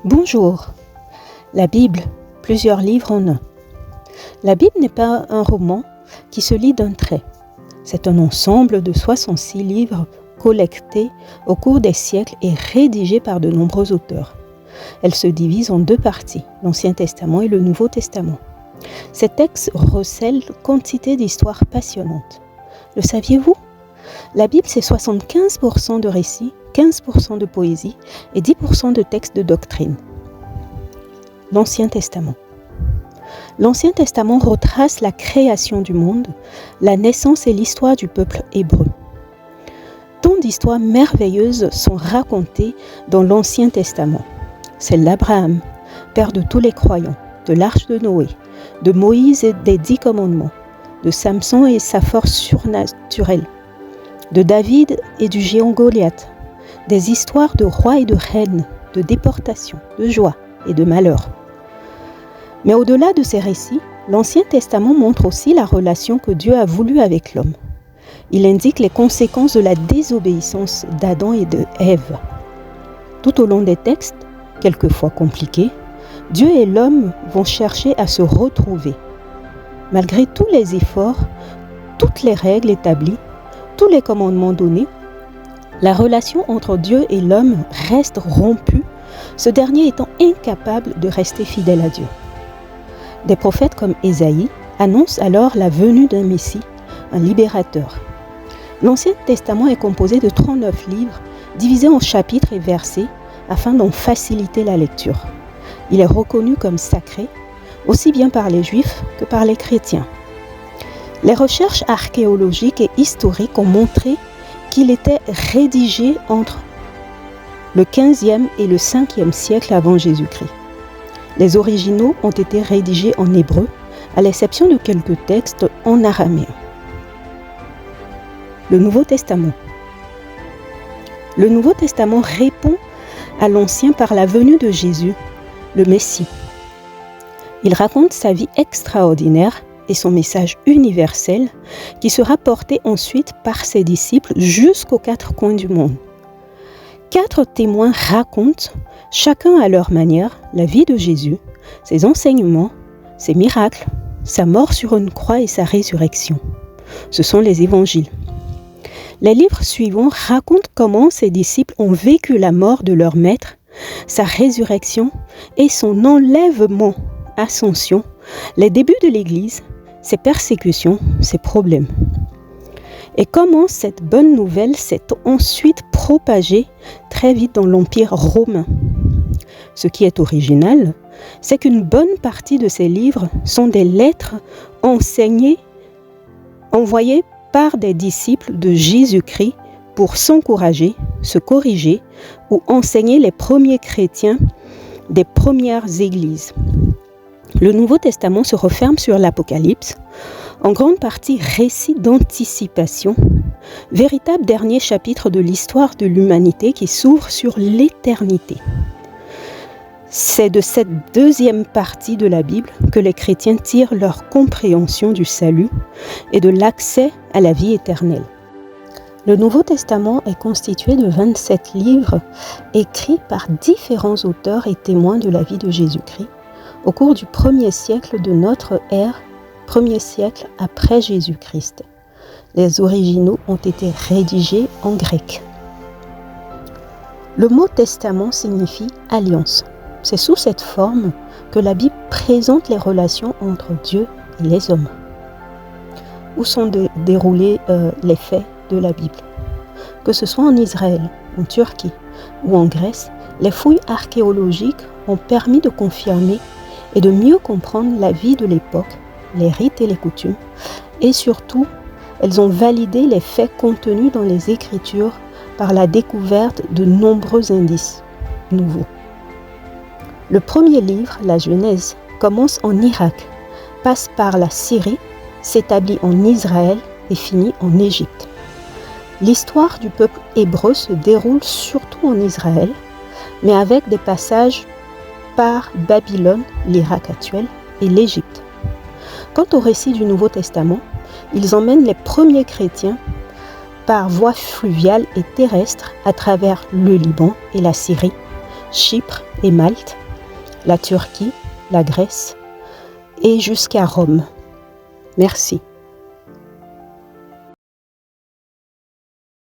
Bonjour. La Bible, plusieurs livres en un. La Bible n'est pas un roman qui se lit d'un trait. C'est un ensemble de 66 livres collectés au cours des siècles et rédigés par de nombreux auteurs. Elle se divise en deux parties, l'Ancien Testament et le Nouveau Testament. Ces textes recèlent quantité d'histoires passionnantes. Le saviez-vous ? La Bible, c'est 75% de récits, 15% de poésie et 10% de textes de doctrine. L'Ancien Testament. L'Ancien Testament retrace la création du monde, la naissance et l'histoire du peuple hébreu. Tant d'histoires merveilleuses sont racontées dans l'Ancien Testament. Celle d'Abraham, père de tous les croyants, de l'arche de Noé, de Moïse et des 10 commandements, de Samson et sa force surnaturelle, de David et du géant Goliath, des histoires de rois et de reines, de déportation, de joie et de malheur. Mais au-delà de ces récits, l'Ancien Testament montre aussi la relation que Dieu a voulu avec l'homme. Il indique les conséquences de la désobéissance d'Adam et de Ève. Tout au long des textes, quelquefois compliqués, Dieu et l'homme vont chercher à se retrouver. Malgré tous les efforts, toutes les règles établies, tous les commandements donnés, la relation entre Dieu et l'homme reste rompue, ce dernier étant incapable de rester fidèle à Dieu. Des prophètes comme Ésaïe annoncent alors la venue d'un Messie, un libérateur. L'Ancien Testament est composé de 39 livres divisés en chapitres et versets afin d'en faciliter la lecture. Il est reconnu comme sacré, aussi bien par les Juifs que par les chrétiens. Les recherches archéologiques et historiques ont montré qu'il était rédigé entre le 15e et le 5e siècle avant Jésus-Christ. Les originaux ont été rédigés en hébreu, à l'exception de quelques textes en araméen. Le Nouveau Testament. Le Nouveau Testament répond à l'Ancien par la venue de Jésus, le Messie. Il raconte sa vie extraordinaire et son message universel qui sera porté ensuite par ses disciples jusqu'aux 4 coins du monde. 4 témoins racontent, chacun à leur manière, la vie de Jésus, ses enseignements, ses miracles, sa mort sur une croix et sa résurrection. Ce sont les évangiles. Les livres suivants racontent comment ses disciples ont vécu la mort de leur maître, sa résurrection et son enlèvement, ascension, les débuts de l'Église, ses persécutions, ses problèmes. Et comment cette bonne nouvelle s'est ensuite propagée très vite dans l'Empire romain. Ce qui est original, c'est qu'une bonne partie de ces livres sont des lettres envoyées par des disciples de Jésus-Christ pour s'encourager, se corriger ou enseigner les premiers chrétiens des premières églises. Le Nouveau Testament se referme sur l'Apocalypse, en grande partie récit d'anticipation, véritable dernier chapitre de l'histoire de l'humanité qui s'ouvre sur l'éternité. C'est de cette deuxième partie de la Bible que les chrétiens tirent leur compréhension du salut et de l'accès à la vie éternelle. Le Nouveau Testament est constitué de 27 livres écrits par différents auteurs et témoins de la vie de Jésus-Christ au cours du 1er siècle de notre ère, 1er siècle après Jésus-Christ. Les originaux ont été rédigés en grec. Le mot testament signifie alliance. C'est sous cette forme que la Bible présente les relations entre Dieu et les hommes. Où sont déroulés les faits de la Bible ? Que ce soit en Israël, en Turquie ou en Grèce, les fouilles archéologiques ont permis de confirmer et de mieux comprendre la vie de l'époque, les rites et les coutumes, et surtout, elles ont validé les faits contenus dans les Écritures par la découverte de nombreux indices nouveaux. Le premier livre, la Genèse, commence en Irak, passe par la Syrie, s'établit en Israël et finit en Égypte. L'histoire du peuple hébreu se déroule surtout en Israël, mais avec des passages par Babylone, l'Irak actuel, et l'Égypte. Quant au récit du Nouveau Testament, ils emmènent les premiers chrétiens par voie fluviale et terrestre à travers le Liban et la Syrie, Chypre et Malte, la Turquie, la Grèce et jusqu'à Rome. Merci.